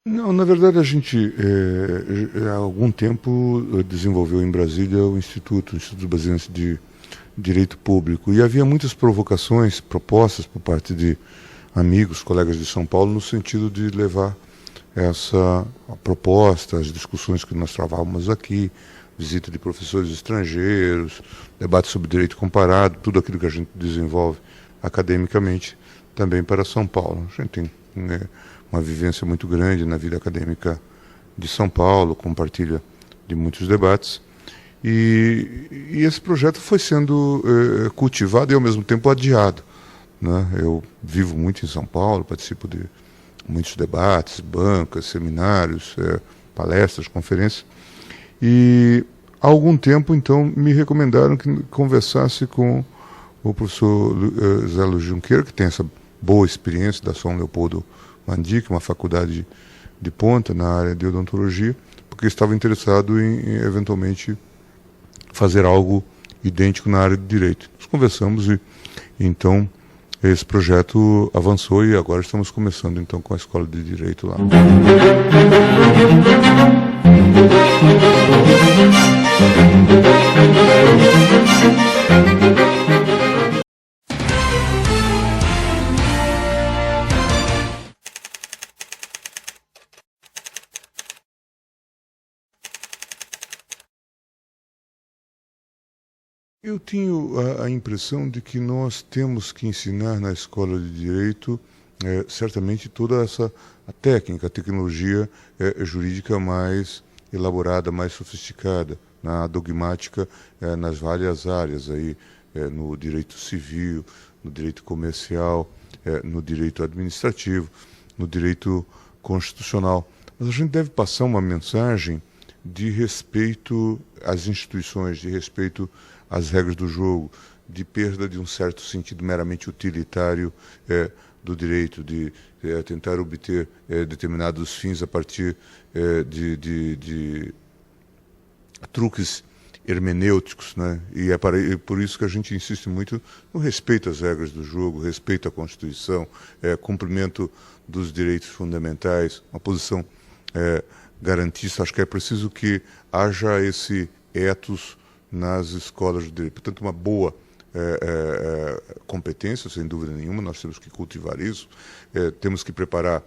Não, na verdade a gente há algum tempo desenvolveu em Brasília o Instituto Brasileiro de Direito Público, e havia muitas provocações, propostas por parte de amigos, colegas de São Paulo, no sentido de levar essa proposta, as discussões que nós travávamos aqui, visita de professores estrangeiros, debate sobre direito comparado, tudo aquilo que a gente desenvolve academicamente também para São Paulo. A gente tem, né, uma vivência muito grande na vida acadêmica de São Paulo, compartilha de muitos debates. E esse projeto foi sendo cultivado e ao mesmo tempo adiado, né? Eu vivo muito em São Paulo, participo de muitos debates, bancas, seminários, palestras, conferências. E há algum tempo, então, me recomendaram que conversasse com o professor Zé Luiz Junqueira, que tem essa boa experiência da São Leopoldo Mandic, uma faculdade de ponta na área de odontologia, porque estava interessado em eventualmente fazer algo idêntico na área de direito. Nós conversamos e então esse projeto avançou e agora estamos começando então com a Escola de Direito lá. Eu tenho a impressão de que nós temos que ensinar na escola de direito certamente toda essa a técnica, a tecnologia jurídica mais elaborada, mais sofisticada, na dogmática nas várias áreas aí, no direito civil, no direito comercial, no direito administrativo, no direito constitucional. Mas a gente deve passar uma mensagem de respeito às instituições, de respeito às regras do jogo, de perda de um certo sentido meramente utilitário do direito, de tentar obter determinados fins a partir de truques hermenêuticos, né? E é por isso que a gente insiste muito no respeito às regras do jogo, respeito à Constituição, cumprimento dos direitos fundamentais, uma posição garantista. Acho que é preciso que haja esse ethos nas escolas de direito. Portanto, uma boa competência, sem dúvida nenhuma, nós temos que cultivar isso, temos que preparar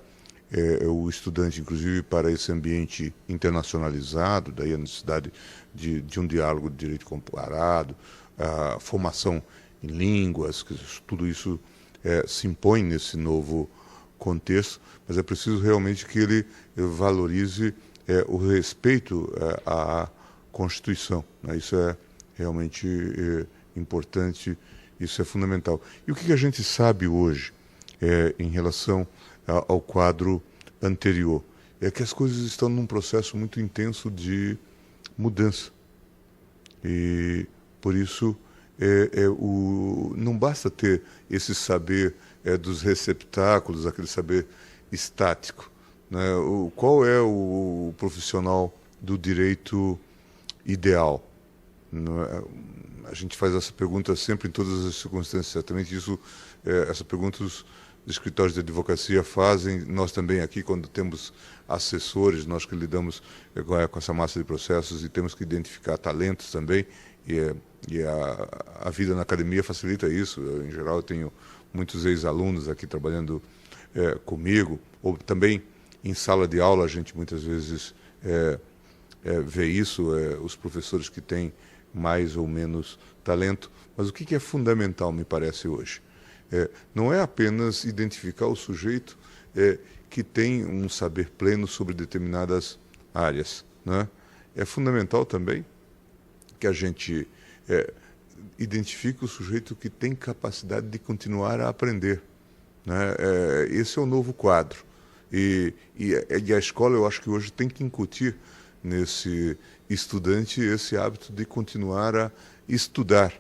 o estudante, inclusive, para esse ambiente internacionalizado, daí a necessidade de um diálogo de direito comparado, a formação em línguas, que tudo isso se impõe nesse novo contexto, mas é preciso realmente que ele valorize o respeito à Constituição, né? Isso é realmente importante, isso é fundamental. E o que a gente sabe hoje em relação ao quadro anterior? É que as coisas estão num processo muito intenso de mudança. E, por isso, não basta ter esse saber dos receptáculos, aquele saber estático, né? Qual é o profissional do direito ideal? A gente faz essa pergunta sempre em todas as circunstâncias. Certamente isso, essa pergunta os escritórios de advocacia fazem, nós também aqui, quando temos assessores, nós que lidamos com essa massa de processos e temos que identificar talentos também, e a vida na academia facilita isso. Em geral, eu tenho muitos ex-alunos aqui trabalhando comigo, ou também em sala de aula a gente muitas vezes vê isso, os professores que têm mais ou menos talento. Mas o que é fundamental, me parece, hoje? Não é apenas identificar o sujeito que tem um saber pleno sobre determinadas áreas, né? É fundamental também que a gente identifique o sujeito que tem capacidade de continuar a aprender, né? Esse é o novo quadro. E a escola, eu acho que hoje tem que incutir nesse estudante esse hábito de continuar a estudar.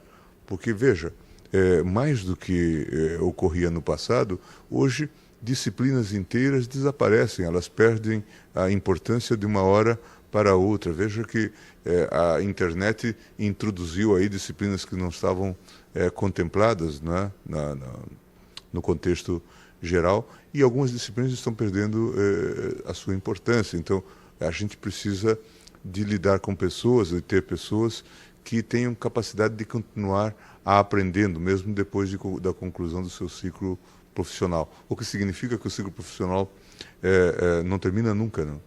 Porque, veja, mais do que ocorria no passado, hoje disciplinas inteiras desaparecem, elas perdem a importância de uma hora para outra. Veja que a internet introduziu aí disciplinas que não estavam contempladas, né, no contexto geral, e algumas disciplinas estão perdendo a sua importância. Então, a gente precisa de lidar com pessoas, de ter pessoas que tenham capacidade de continuar aprendendo, mesmo depois da conclusão do seu ciclo profissional. O que significa que o ciclo profissional não termina nunca, não?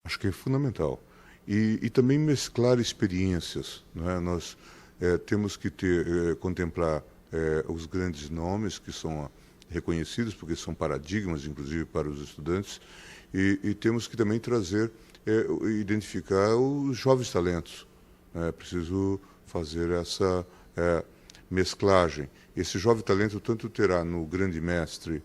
Acho que é fundamental. E também mesclar experiências, não é? Nós temos que contemplar os grandes nomes que são reconhecidos, porque são paradigmas, inclusive, para os estudantes, e temos que também trazer, identificar os jovens talentos. É preciso fazer essa mesclagem. Esse jovem talento tanto terá no grande mestre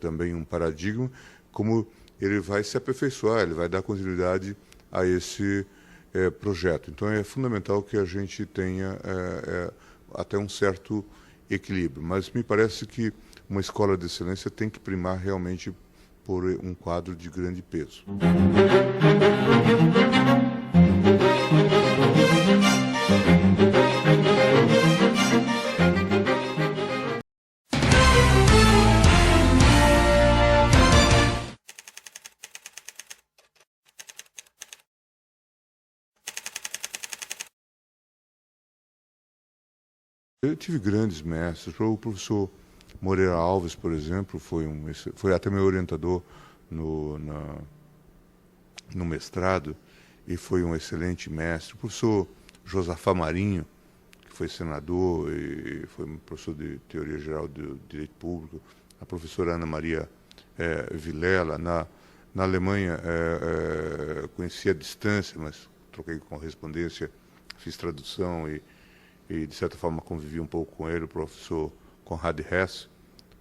também um paradigma, como ele vai se aperfeiçoar, ele vai dar continuidade a esse projeto. Então é fundamental que a gente tenha até um certo equilíbrio, mas me parece que uma escola de excelência tem que primar realmente por um quadro de grande peso. Eu tive grandes mestres. O professor Moreira Alves, por exemplo, foi até meu orientador no mestrado e foi um excelente mestre. O professor Josafá Marinho, que foi senador e foi um professor de Teoria Geral do Direito Público. A professora Ana Maria Vilela. Na Alemanha, conheci à distância, mas troquei correspondência, fiz tradução e de certa forma convivi um pouco com ele, o professor Konrad Hess,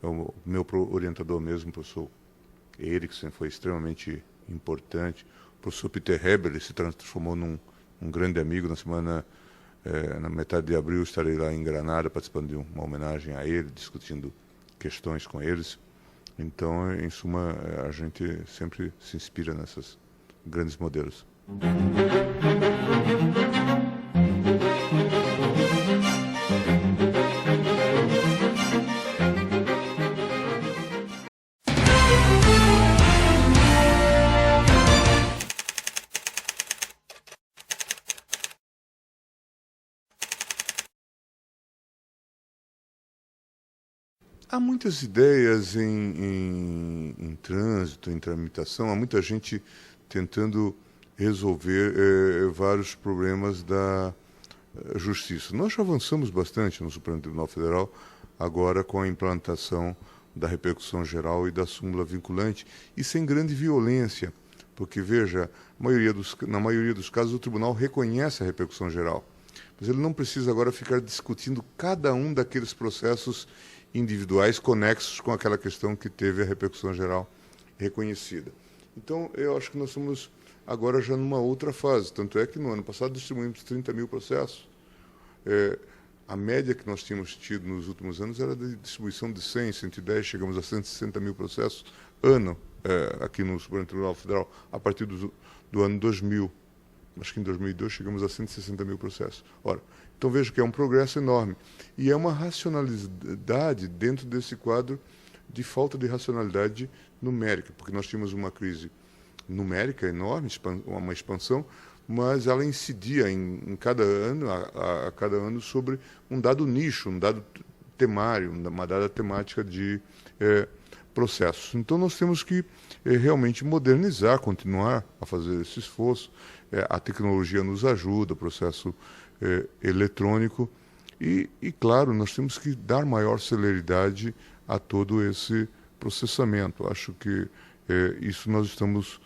o meu orientador mesmo, o professor Eriksen, foi extremamente importante. O professor Peter Heber se transformou num grande amigo. Na metade de abril, estarei lá em Granada, participando de uma homenagem a ele, discutindo questões com eles. Então, em suma, a gente sempre se inspira nesses grandes modelos. Há muitas ideias em trânsito, em tramitação, há muita gente tentando resolver vários problemas da justiça. Nós já avançamos bastante no Supremo Tribunal Federal, agora com a implantação da repercussão geral e da súmula vinculante, e sem grande violência, porque, veja, na maioria dos casos o tribunal reconhece a repercussão geral, mas ele não precisa agora ficar discutindo cada um daqueles processos individuais conexos com aquela questão que teve a repercussão geral reconhecida. Então, eu acho que nós estamos agora já numa outra fase, tanto é que no ano passado distribuímos 30 mil processos. A média que nós tínhamos tido nos últimos anos era de distribuição de 100, 110, chegamos a 160 mil processos ano aqui no Supremo Tribunal Federal, a partir do ano 2000. Acho que em 2002 chegamos a 160 mil processos. Ora, então vejo que é um progresso enorme. E é uma racionalidade dentro desse quadro de falta de racionalidade numérica, porque nós tínhamos uma crise numérica enorme, uma expansão, mas ela incidia em cada ano, a cada ano, sobre um dado nicho, um dado temário, uma dada temática de processos. Então nós temos que realmente modernizar, continuar a fazer esse esforço. A tecnologia nos ajuda, o processo eletrônico e, claro, nós temos que dar maior celeridade a todo esse processamento. Acho que isso nós estamos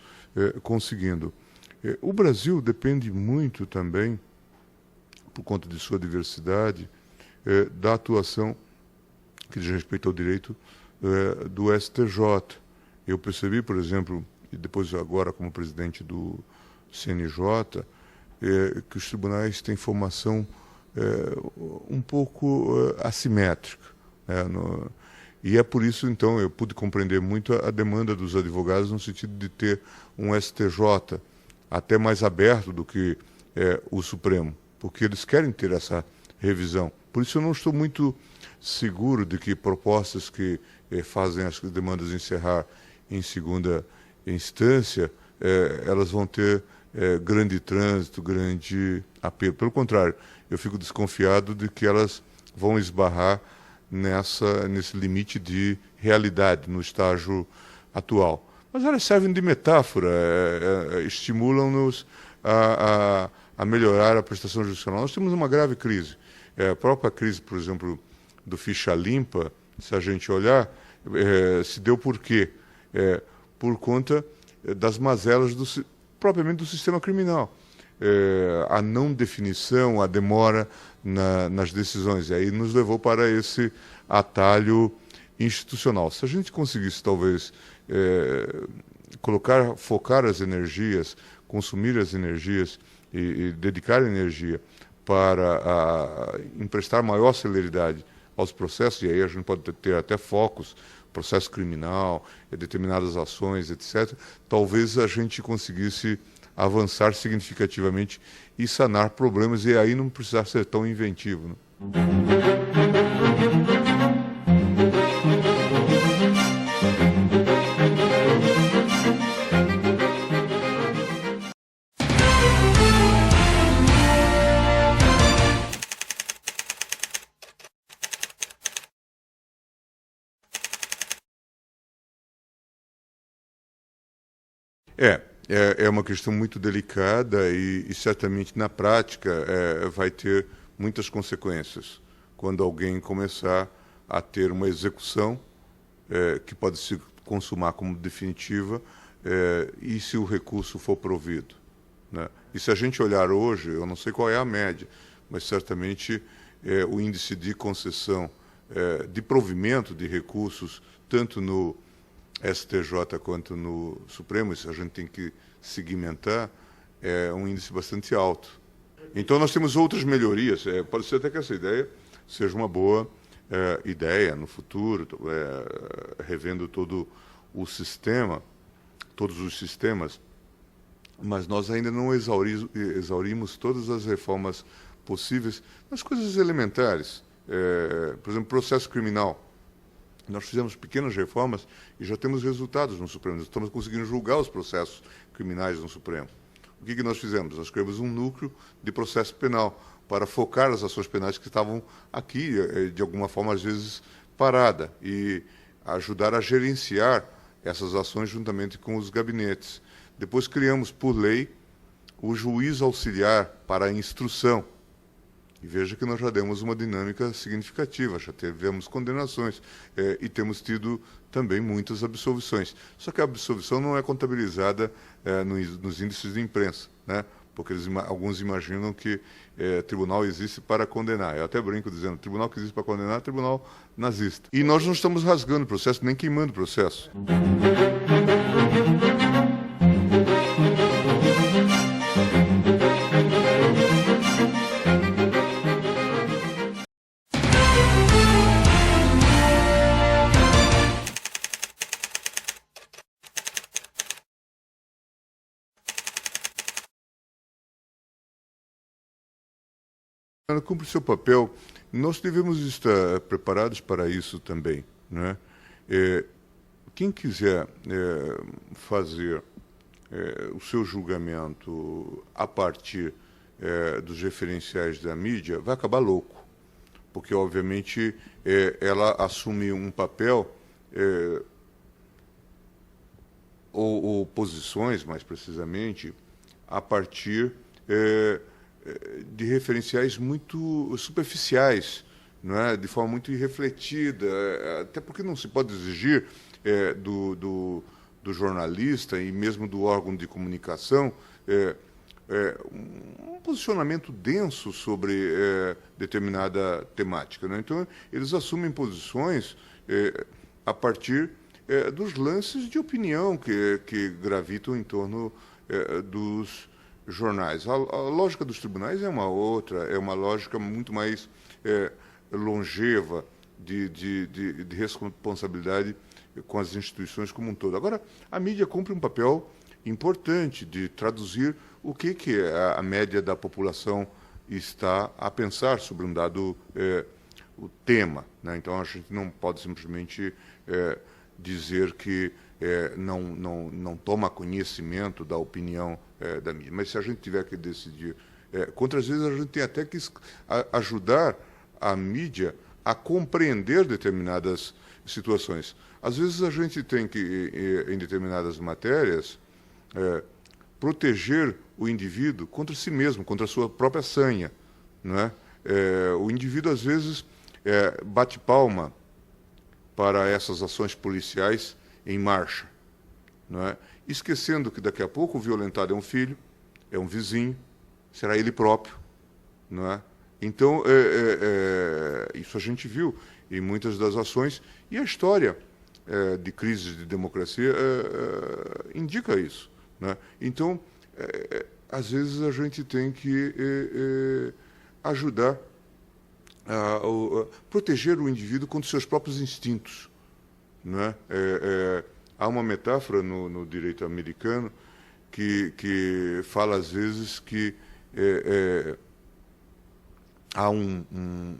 conseguindo. O Brasil depende muito também, por conta de sua diversidade, da atuação que diz respeito ao direito do STJ. Eu percebi, por exemplo, e depois agora como presidente do CNJ, que os tribunais têm formação um pouco assimétrica, né? E é por isso, então, eu pude compreender muito a demanda dos advogados no sentido de ter um STJ até mais aberto do que o Supremo, porque eles querem ter essa revisão. Por isso eu não estou muito seguro de que propostas que fazem as demandas encerrar em segunda instância, elas vão ter grande trânsito, grande apelo. Pelo contrário, eu fico desconfiado de que elas vão esbarrar nesse limite de realidade no estágio atual. Mas elas servem de metáfora, estimulam-nos a melhorar a prestação judicial. Nós temos uma grave crise. A própria crise, por exemplo, do ficha limpa, se a gente olhar, se deu por quê? Por conta das mazelas propriamente do sistema criminal. A não definição, a demora nas decisões. E aí nos levou para esse atalho institucional. Se a gente conseguisse, talvez, focar as energias, consumir as energias e dedicar energia para emprestar maior celeridade aos processos, e aí a gente pode ter até focos, processo criminal, determinadas ações, etc., talvez a gente conseguisse avançar significativamente e sanar problemas, e aí não precisar ser tão inventivo, né? É uma questão muito delicada e certamente na prática vai ter muitas consequências quando alguém começar a ter uma execução que pode se consumar como definitiva e se o recurso for provido, né? E se a gente olhar hoje, eu não sei qual é a média, mas certamente o índice de concessão de provimento de recursos, tanto no STJ quanto no Supremo, isso a gente tem que segmentar, é um índice bastante alto. Então nós temos outras melhorias, pode ser até que essa ideia seja uma boa ideia no futuro, revendo todo o sistema, todos os sistemas, mas nós ainda não exaurimos todas as reformas possíveis nas coisas elementares. Por exemplo, processo criminal. Nós fizemos pequenas reformas e já temos resultados no Supremo. Nós estamos conseguindo julgar os processos criminais no Supremo. O que nós fizemos? Nós criamos um núcleo de processo penal para focar as ações penais que estavam aqui, de alguma forma, às vezes, parada, e ajudar a gerenciar essas ações juntamente com os gabinetes. Depois criamos, por lei, o juiz auxiliar para a instrução. E veja que nós já demos uma dinâmica significativa, já tivemos condenações e temos tido também muitas absolvições. Só que a absolvição não é contabilizada nos índices de imprensa, né? Porque alguns imaginam que tribunal existe para condenar. Eu até brinco dizendo, tribunal que existe para condenar é tribunal nazista. E nós não estamos rasgando o processo, nem queimando o processo. Ela cumpre seu papel. Nós devemos estar preparados para isso também, né? Quem quiser fazer o seu julgamento a partir dos referenciais da mídia vai acabar louco, porque, obviamente, ela assume um papel ou posições, mais precisamente, a partir de referenciais muito superficiais, não é? De forma muito irrefletida, até porque não se pode exigir do jornalista e mesmo do órgão de comunicação um posicionamento denso sobre determinada temática, né? Então, eles assumem posições a partir dos lances de opinião que gravitam em torno dos jornais. A lógica dos tribunais é uma outra, é uma lógica muito mais longeva de responsabilidade com as instituições como um todo. Agora, a mídia cumpre um papel importante de traduzir o que a média da população está a pensar sobre um dado o tema, né? Então, a gente não pode simplesmente dizer que não toma conhecimento da opinião da mídia. Mas se a gente tiver que decidir quantas vezes a gente tem até que ajudar a mídia a compreender determinadas situações. Às vezes a gente tem que, em determinadas matérias, proteger o indivíduo contra si mesmo, contra a sua própria sanha, não é? O indivíduo, às vezes, bate palma para essas ações policiais em marcha, não é? Esquecendo que daqui a pouco o violentado é um filho, é um vizinho, será ele próprio, não é? Então, isso a gente viu em muitas das ações, e a história de crises de democracia indica isso, né? Então, às vezes a gente tem que ajudar a proteger o indivíduo contra os seus próprios instintos, né? Há uma metáfora no direito americano que fala, às vezes, que há um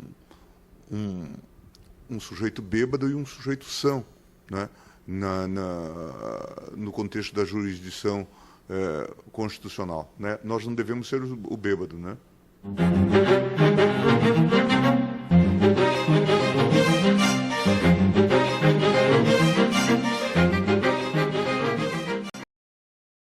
sujeito bêbado e um sujeito são, né? No contexto da jurisdição constitucional, né? Nós não devemos ser o bêbado, né?